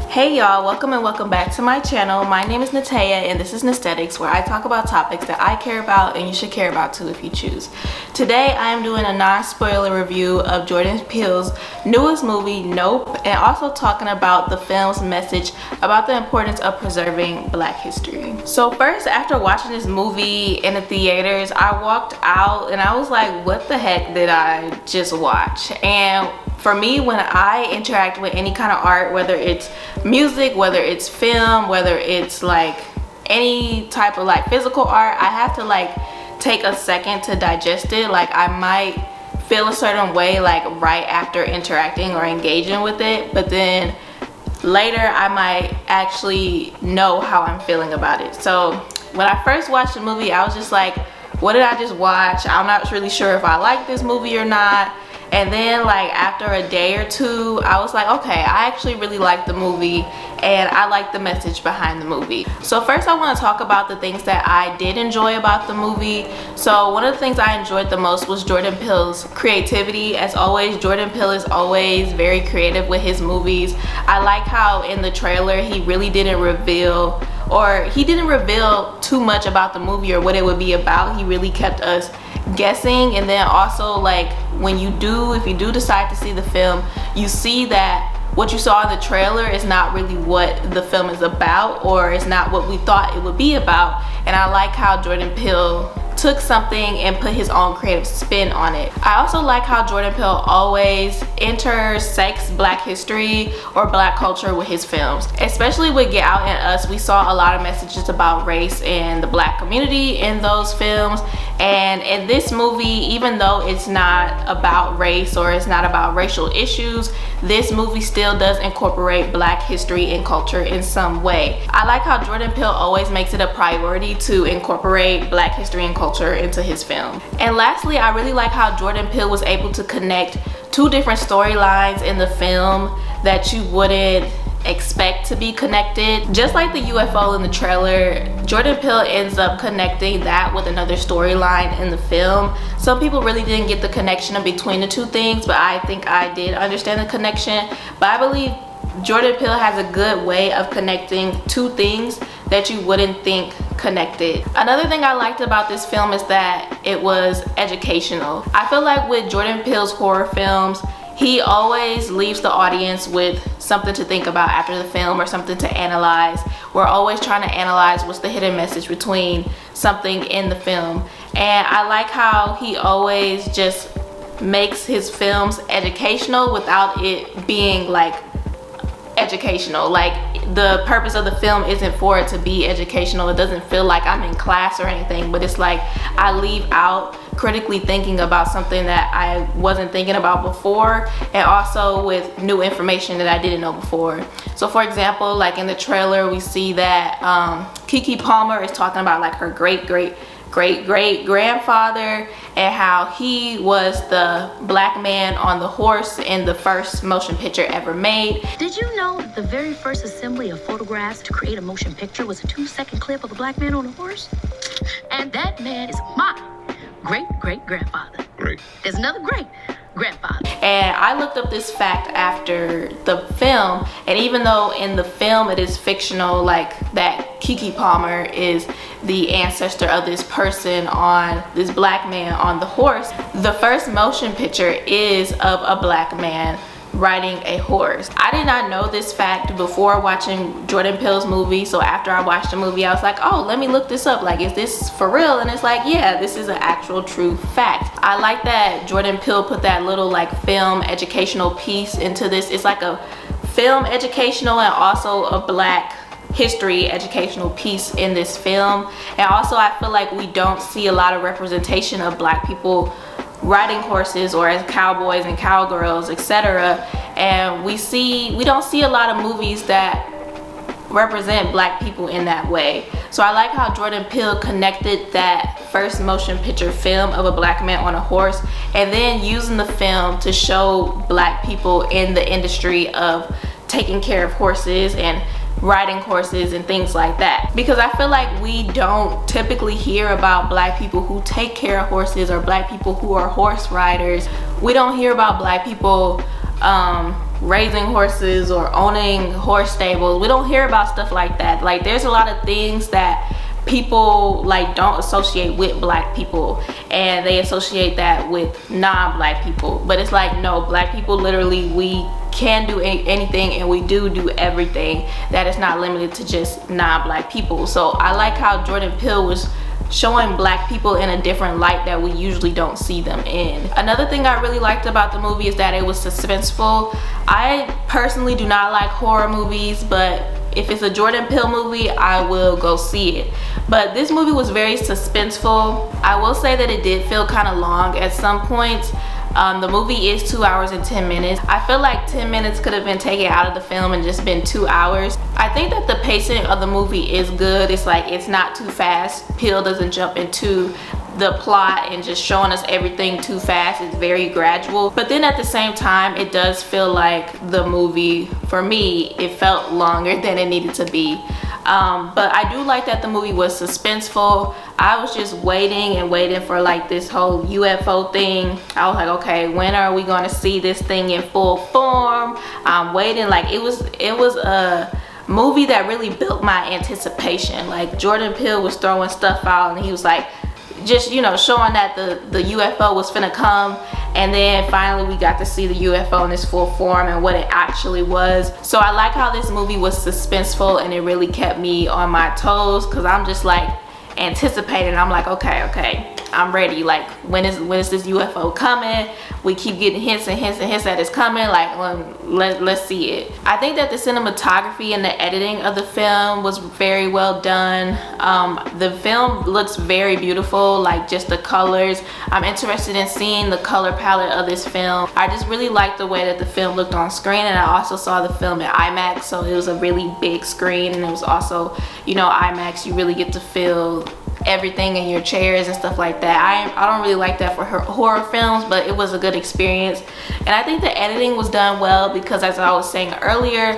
Hey y'all, welcome and welcome back to my channel. My name is Nataya and this is Nesthetics, where I talk about topics that I care about and you should care about too if you choose. Today I am doing a non-spoiler review of Jordan Peele's newest movie, Nope, and also talking about the film's message about the importance of preserving Black history. So first, after watching this movie in the theaters, I walked out and I was like, what the heck did I just watch? And for me, when I interact with any kind of art, whether it's music, whether it's film, whether it's like any type of like physical art, I have to like take a second to digest it. Like I might feel a certain way like right after interacting or engaging with it, but then later I might actually know how I'm feeling about it. So when I first watched the movie, I was just like, what did I just watch? I'm not really sure if I like this movie or not. And then like after a day or two, I was like, okay, I actually really like the movie and I like the message behind the movie. So first I want to talk about the things that I did enjoy about the movie. So one of the things I enjoyed the most was Jordan Peele's creativity. As always, Jordan Peele is always very creative with his movies. I like how in the trailer he really didn't reveal too much about the movie or what it would be about. He really kept us guessing. And then also like if you do decide to see the film, you see that what you saw in the trailer is not really what the film is about, or it's not what we thought it would be about. And I like how Jordan Peele took something and put his own creative spin on it. I also like how Jordan Peele always intersects Black history or Black culture with his films. Especially with Get Out and Us, we saw a lot of messages about race and the Black community in those films. And in this movie, even though it's not about race or it's not about racial issues, this movie still does incorporate Black history and culture in some way. I like how Jordan Peele always makes it a priority to incorporate Black history and culture into his film. And lastly, I really like how Jordan Peele was able to connect two different storylines in the film that you wouldn't expect to be connected. Just like the UFO in the trailer, Jordan Peele ends up connecting that with another storyline in the film. Some people really didn't get the connection between the two things, but I think I did understand the connection. But I believe Jordan Peele has a good way of connecting two things that you wouldn't think connected. Another thing I liked about this film is that it was educational. I feel like with Jordan Peele's horror films, he always leaves the audience with something to think about after the film or something to analyze. We're always trying to analyze what's the hidden message between something in the film. And I like how he always just makes his films educational without it being like educational. Like the purpose of the film isn't for it to be educational. It doesn't feel like I'm in class or anything, but it's like I leave out critically thinking about something that I wasn't thinking about before, and also with new information that I didn't know before. So for example, like in the trailer, we see that Keke Palmer is talking about like her great grandfather and how he was the Black man on the horse in the first motion picture ever made. Did you know that the very first assembly of photographs to create a motion picture was a 2-second clip of a Black man on a horse? And that man is my great-great-grandfather. Great. There's another great-grandfather. And I looked up this fact after the film, and even though in the film it is fictional, like that Keke Palmer is the ancestor of this person on this Black man on the horse, the first motion picture is of a Black man riding a horse. I did not know this fact before watching Jordan Peele's movie, so after I watched the movie I was like, oh, let me look this up, like is this for real? And it's like, yeah, this is an actual true fact. I like that Jordan Peele put that little like film educational piece into this. It's like a film educational and also a Black history educational piece in this film. And also I feel like we don't see a lot of representation of Black people riding horses or as cowboys and cowgirls, etc. And we don't see a lot of movies that represent Black people in that way. So I like how Jordan Peele connected that first motion picture film of a Black man on a horse and then using the film to show Black people in the industry of taking care of horses and riding horses and things like that, because I feel like we don't typically hear about Black people who take care of horses or Black people who are horse riders. We don't hear about Black people raising horses or owning horse stables. We don't hear about stuff like that. Like, there's a lot of things that people like don't associate with black people, and they associate that with non-black people. But it's like, no, black people literally, we can do anything, and we do everything. That is not limited to just non-black people. So I like how Jordan Peele was showing black people in a different light that we usually don't see them in. Another thing I really liked about the movie is that it was suspenseful. I personally do not like horror movies, but if it's a Jordan Peele movie, I will go see it. But this movie was very suspenseful. I will say that it did feel kind of long at some points. The movie is 2 hours and 10 minutes. I feel like 10 minutes could have been taken out of the film and just been 2 hours. I think that the pacing of the movie is good. It's like, it's not too fast. Peele doesn't jump into the plot and just showing us everything too fast. It's very gradual. But then at the same time, it does feel like the movie, for me, it felt longer than it needed to be. But I do like that the movie was suspenseful. I was just waiting and waiting for like this whole UFO thing. I was like, okay, when are we going to see this thing in full form? I'm waiting. Like, it was a movie that really built my anticipation. Like, Jordan Peele was throwing stuff out, and he was like, just, you know, showing that the UFO was finna come. And then finally we got to see the UFO in its full form and what it actually was. So I like how this movie was suspenseful, and it really kept me on my toes, because I'm just like anticipating. I'm like, okay, I'm ready. Like, when is this UFO coming? We keep getting hints and hints and hints that it's coming. Like, let's see it. I think that the cinematography and the editing of the film was very well done. The film looks very beautiful, like just the colors. I'm interested in seeing the color palette of this film. I just really like the way that the film looked on screen, and I also saw the film in IMAX, so it was a really big screen, and it was also, you know, IMAX, you really get to feel everything in your chairs and stuff like that. I don't really like that for horror films, but it was a good experience. And I think the editing was done well, because as I was saying earlier,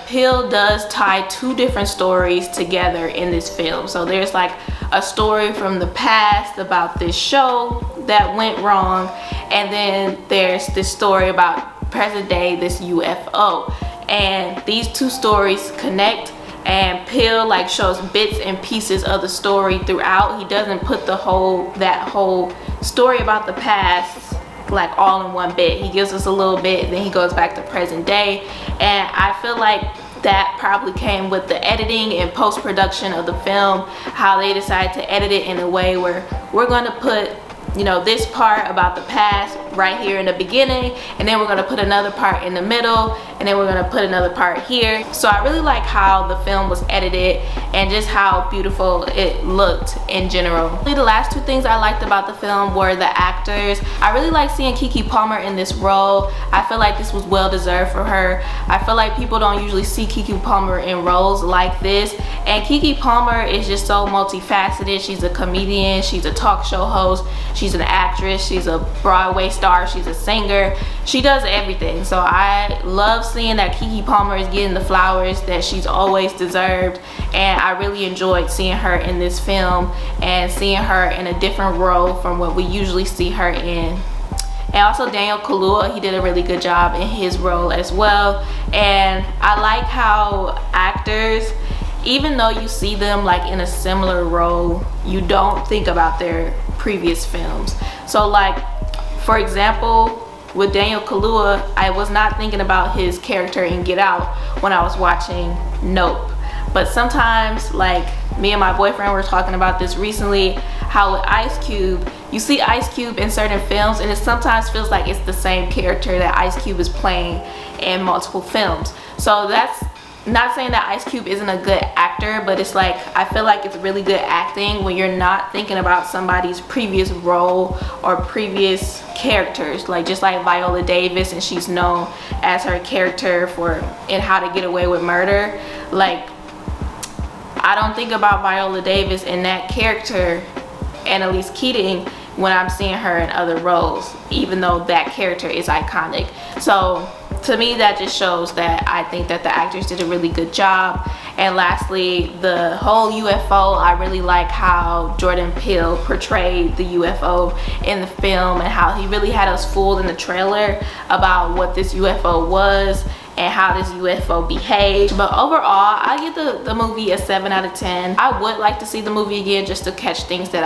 Peele does tie two different stories together in this film. So there's like a story from the past about this show that went wrong, and then there's this story about present day, this UFO, and these two stories connect. And Peele like shows bits and pieces of the story throughout. He doesn't put that whole story about the past like all in one bit. He gives us a little bit, then he goes back to present day. And I feel like that probably came with the editing and post-production of the film, how they decided to edit it in a way where we're going to put, you know, this part about the past right here in the beginning, and then we're going to put another part in the middle, and then we're going to put another part here. So I really like how the film was edited and just how beautiful it looked in general. Really, the last two things I liked about the film were the actors. I really like seeing Keke Palmer in this role. I feel like this was well deserved for her. I feel like people don't usually see Keke Palmer in roles like this, and Keke Palmer is just so multifaceted. She's a comedian, she's a talk show host, she's an actress, she's a Broadway star, she's a singer. She does everything. So I love seeing that Keke Palmer is getting the flowers that she's always deserved, and I really enjoyed seeing her in this film and seeing her in a different role from what we usually see her in. And also Daniel Kaluuya, he did a really good job in his role as well. And I like how actors, even though you see them like in a similar role, you don't think about their previous films. So like, for example, with Daniel Kaluuya, I was not thinking about his character in Get Out when I was watching Nope. But sometimes, like, me and my boyfriend were talking about this recently, how with Ice Cube, you see Ice Cube in certain films, and it sometimes feels like it's the same character that Ice Cube is playing in multiple films. So that's not saying that Ice Cube isn't a good actor, but it's like, I feel like it's really good acting when you're not thinking about somebody's previous role or previous characters. Like, just like Viola Davis, and she's known as her character in How to Get Away with Murder. Like, I don't think about Viola Davis and that character, Annalise Keating, when I'm seeing her in other roles, even though that character is iconic. So to me, that just shows that I think that the actors did a really good job. And lastly, the whole UFO, I really like how Jordan Peele portrayed the UFO in the film and how he really had us fooled in the trailer about what this UFO was and how this UFO behaved. But overall, I give the movie a 7 out of 10. I would like to see the movie again just to catch things that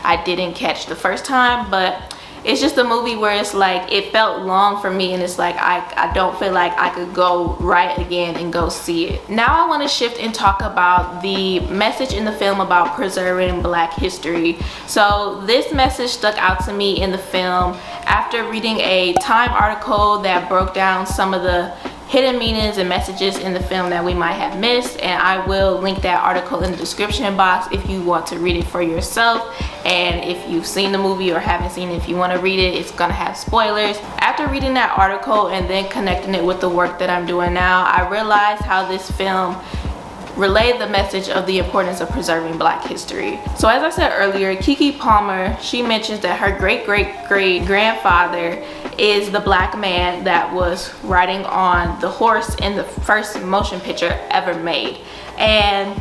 I didn't catch the first time, but it's just a movie where it's like, it felt long for me, and it's like I don't feel like I could go right again and go see it. Now I want to shift and talk about the message in the film about preserving Black history. So this message stuck out to me in the film after reading a Time article that broke down some of the hidden meanings and messages in the film that we might have missed, and I will link that article in the description box if you want to read it for yourself. And if you've seen the movie or haven't seen it, if you want to read it, it's gonna have spoilers. After reading that article and then connecting it with the work that I'm doing now, I realized how this film relayed the message of the importance of preserving Black history. So as I said earlier, Keke Palmer, she mentions that her great-great-great-grandfather is the Black man that was riding on the horse in the first motion picture ever made. And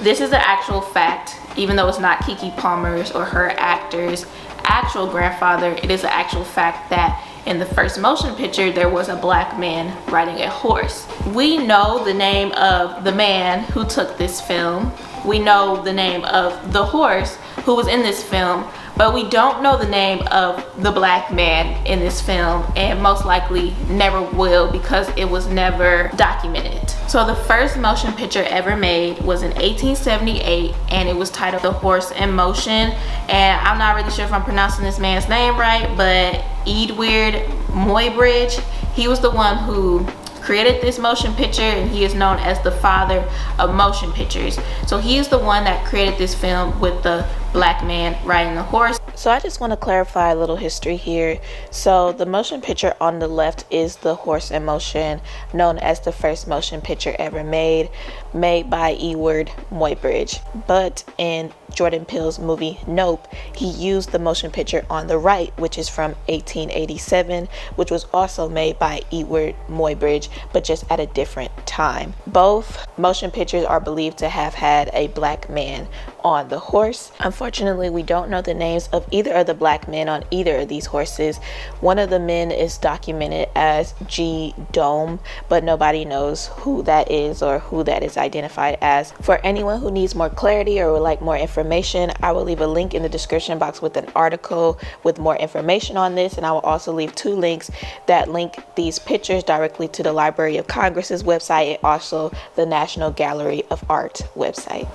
this is an actual fact, even though it's not Keke Palmer's or her actor's actual grandfather. It is an actual fact that in the first motion picture there was a Black man riding a horse. We know the name of the man who took this film. We know the name of the horse who was in this film, but we don't know the name of the Black man in this film, and most likely never will because it was never documented. So the first motion picture ever made was in 1878, and it was titled The Horse in Motion. And I'm not really sure if I'm pronouncing this man's name right, but Edward Muybridge, he was the one who created this motion picture, and he is known as the father of motion pictures. So he is the one that created this film with the Black man riding the horse. So I just want to clarify a little history here. So the motion picture on the left is The Horse in Motion, known as the first motion picture ever made by Edward Muybridge. But in Jordan Peele's movie Nope, he used the motion picture on the right, which is from 1887, which was also made by Edward Muybridge, but just at a different time. Both motion pictures are believed to have had a Black man on the horse. Unfortunately, we don't know the names of either of the Black men on either of these horses. One of the men is documented as G. Dome, but nobody knows who that is or who that is identified as. For anyone who needs more clarity or would like more information, I will leave a link in the description box with an article with more information on this, and I will also leave 2 links that link these pictures directly to the Library of Congress's website and also the National Gallery of Art website.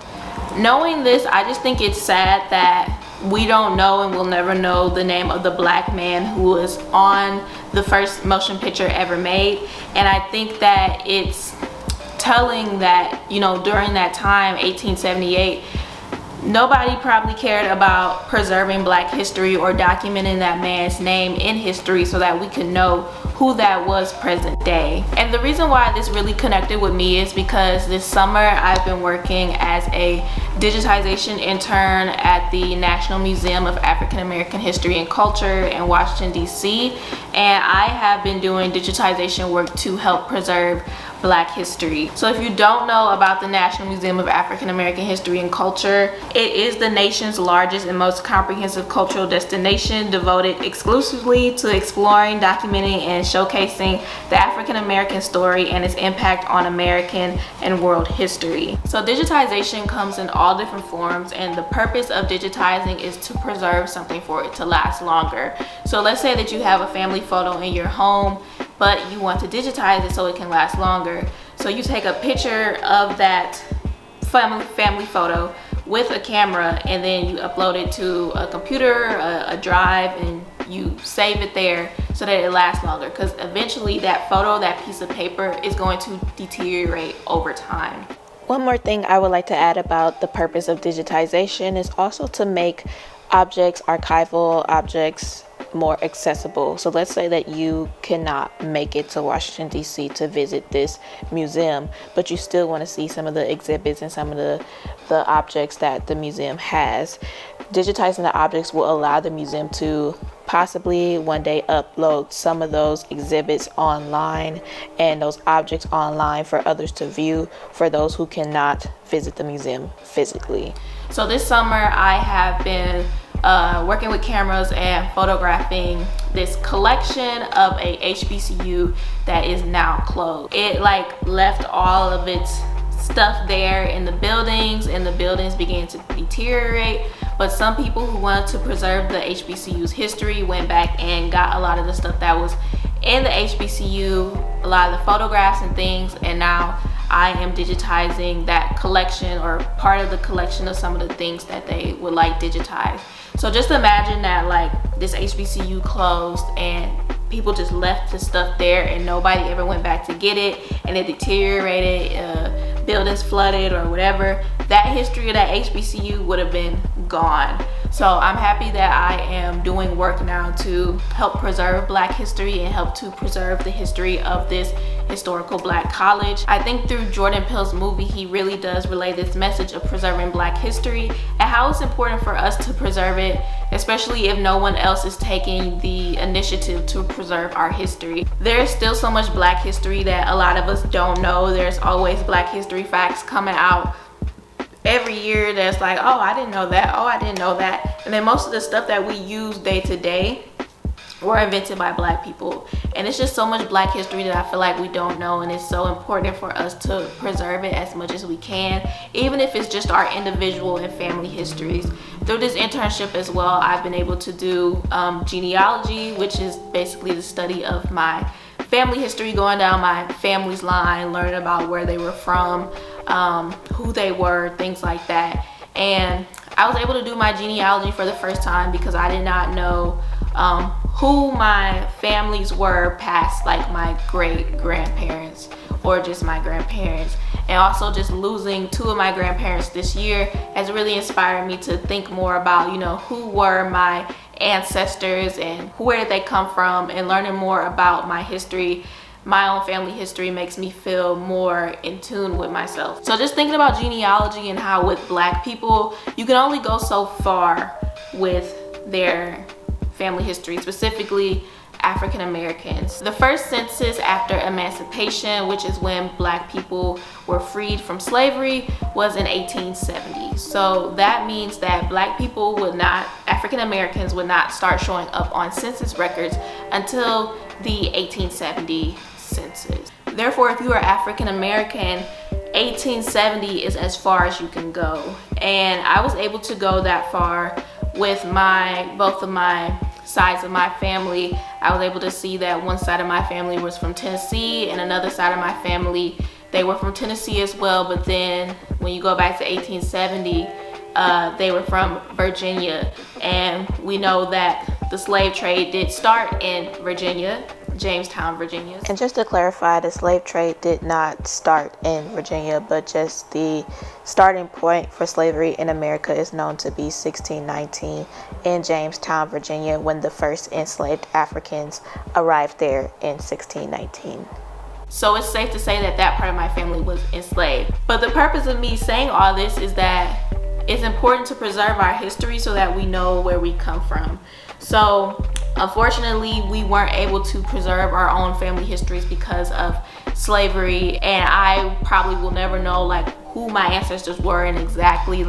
Knowing this, I just think it's sad that we don't know and will never know the name of the Black man who was on the first motion picture ever made. And I think that it's telling that, you know, during that time, 1878, nobody probably cared about preserving Black history or documenting that man's name in history so that we could know who that was present day. And the reason why this really connected with me is because this summer I've been working as a digitization intern at the National Museum of African American History and Culture in Washington, D.C. And I have been doing digitization work to help preserve Black history. So if you don't know about the National Museum of African American History and Culture, it is the nation's largest and most comprehensive cultural destination devoted exclusively to exploring, documenting, and showcasing the African American story and its impact on American and world history. So digitization comes in all different forms, and the purpose of digitizing is to preserve something for it to last longer. So let's say that you have a family photo in your home, but you want to digitize it so it can last longer. So you take a picture of that family photo with a camera, and then you upload it to a computer, a drive, and you save it there so that it lasts longer, because eventually that photo, that piece of paper, is going to deteriorate over time. One more thing I would like to add about the purpose of digitization is also to make objects, archival objects, more accessible. So let's say that you cannot make it to Washington, D.C. to visit this museum, but you still want to see some of the exhibits and some of the objects that the museum has. Digitizing the objects will allow the museum to possibly one day upload some of those exhibits online and those objects online for others to view, for those who cannot visit the museum physically. So this summer I have been working with cameras and photographing this collection of a HBCU that is now closed. It left all of its stuff there in the buildings, and the buildings began to deteriorate. But some people who wanted to preserve the HBCU's history went back and got a lot of the stuff that was in the HBCU, a lot of the photographs and things, and now I am digitizing that collection, or part of the collection of some of the things that they would like digitized. So just imagine that this HBCU closed and people just left the stuff there and nobody ever went back to get it, and it deteriorated, buildings flooded or whatever. That history of that HBCU would have been gone. So I'm happy that I am doing work now to help preserve Black history and help to preserve the history of this historical Black college. I think through Jordan Peele's movie, he really does relay this message of preserving Black history and how it's important for us to preserve it, especially if no one else is taking the initiative to preserve our history. There's still so much Black history that a lot of us don't know. There's always Black history facts coming out every year that's like, oh, I didn't know that, oh, I didn't know that. And then most of the stuff that we use day to day were invented by Black people. And it's just so much Black history that I feel like we don't know, and it's so important for us to preserve it as much as we can, even if it's just our individual and family histories. Through this internship as well, I've been able to do genealogy, which is basically the study of my family history, going down my family's line, learning about where they were from, who they were, things like that. And I was able to do my genealogy for the first time because I did not know who my families were past my great grandparents or just my grandparents. And also just losing two of my grandparents this year has really inspired me to think more about, who were my ancestors and where did they come from, and learning more about my history. My own family history makes me feel more in tune with myself. So just thinking about genealogy and how with Black people, you can only go so far with their family history, specifically African Americans. The first census after emancipation, which is when Black people were freed from slavery, was in 1870. So that means that Black people African Americans would not start showing up on census records until the 1870 census. Therefore, if you are African American, 1870 is as far as you can go. And I was able to go that far with both of my sides of my family. I was able to see that one side of my family was from Tennessee and another side of my family, they were from Tennessee as well, but then when you go back to 1870, they were from Virginia. And we know that the slave trade did start in Virginia, Jamestown, Virginia. And just to clarify, the slave trade did not start in Virginia, but just the starting point for slavery in America is known to be 1619 in Jamestown, Virginia, when the first enslaved Africans arrived there in 1619. So it's safe to say that that part of my family was enslaved. But the purpose of me saying all this is that it's important to preserve our history so that we know where we come from. So unfortunately, we weren't able to preserve our own family histories because of slavery, and I probably will never know who my ancestors were and exactly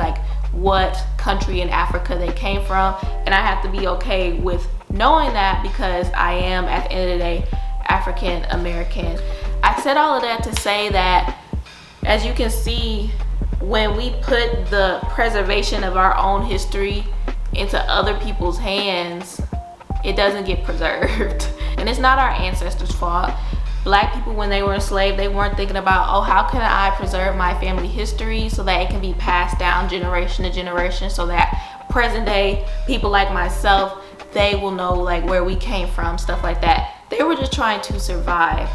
what country in Africa they came from. And I have to be okay with knowing that because I am, at the end of the day, African American. I said all of that to say that, as you can see, when we put the preservation of our own history into other people's hands, it doesn't get preserved. And it's not our ancestors' fault. Black people, when they were enslaved, they weren't thinking about, oh, how can I preserve my family history so that it can be passed down generation to generation, so that present day people like myself, they will know where we came from, stuff like that. They were just trying to survive.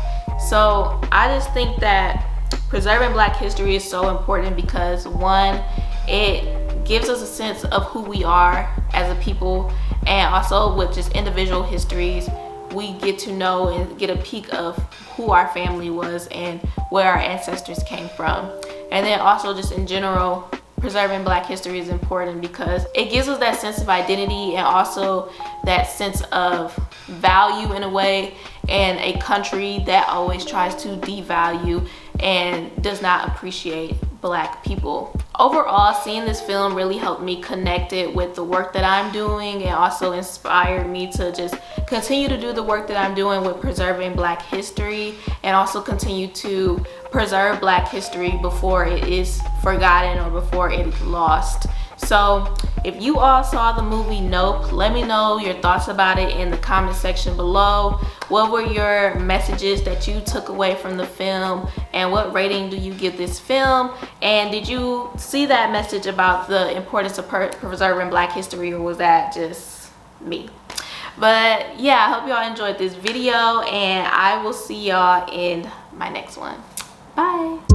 So I just think that preserving Black history is so important because, one, it gives us a sense of who we are as a people, and also with just individual histories, we get to know and get a peek of who our family was and where our ancestors came from. And then also just in general, preserving Black history is important because it gives us that sense of identity and also that sense of value in a way, in a country that always tries to devalue and does not appreciate Black people. Overall, seeing this film really helped me connect it with the work that I'm doing and also inspired me to just continue to do the work that I'm doing with preserving Black history and also continue to preserve Black history before it is forgotten or before it is lost. So if you all saw the movie Nope, let me know your thoughts about it in the comment section below. What were your messages that you took away from the film, and what rating do you give this film? And did you see that message about the importance of preserving Black history, or was that just me? But yeah, I hope y'all enjoyed this video, and I will see y'all in my next one. Bye.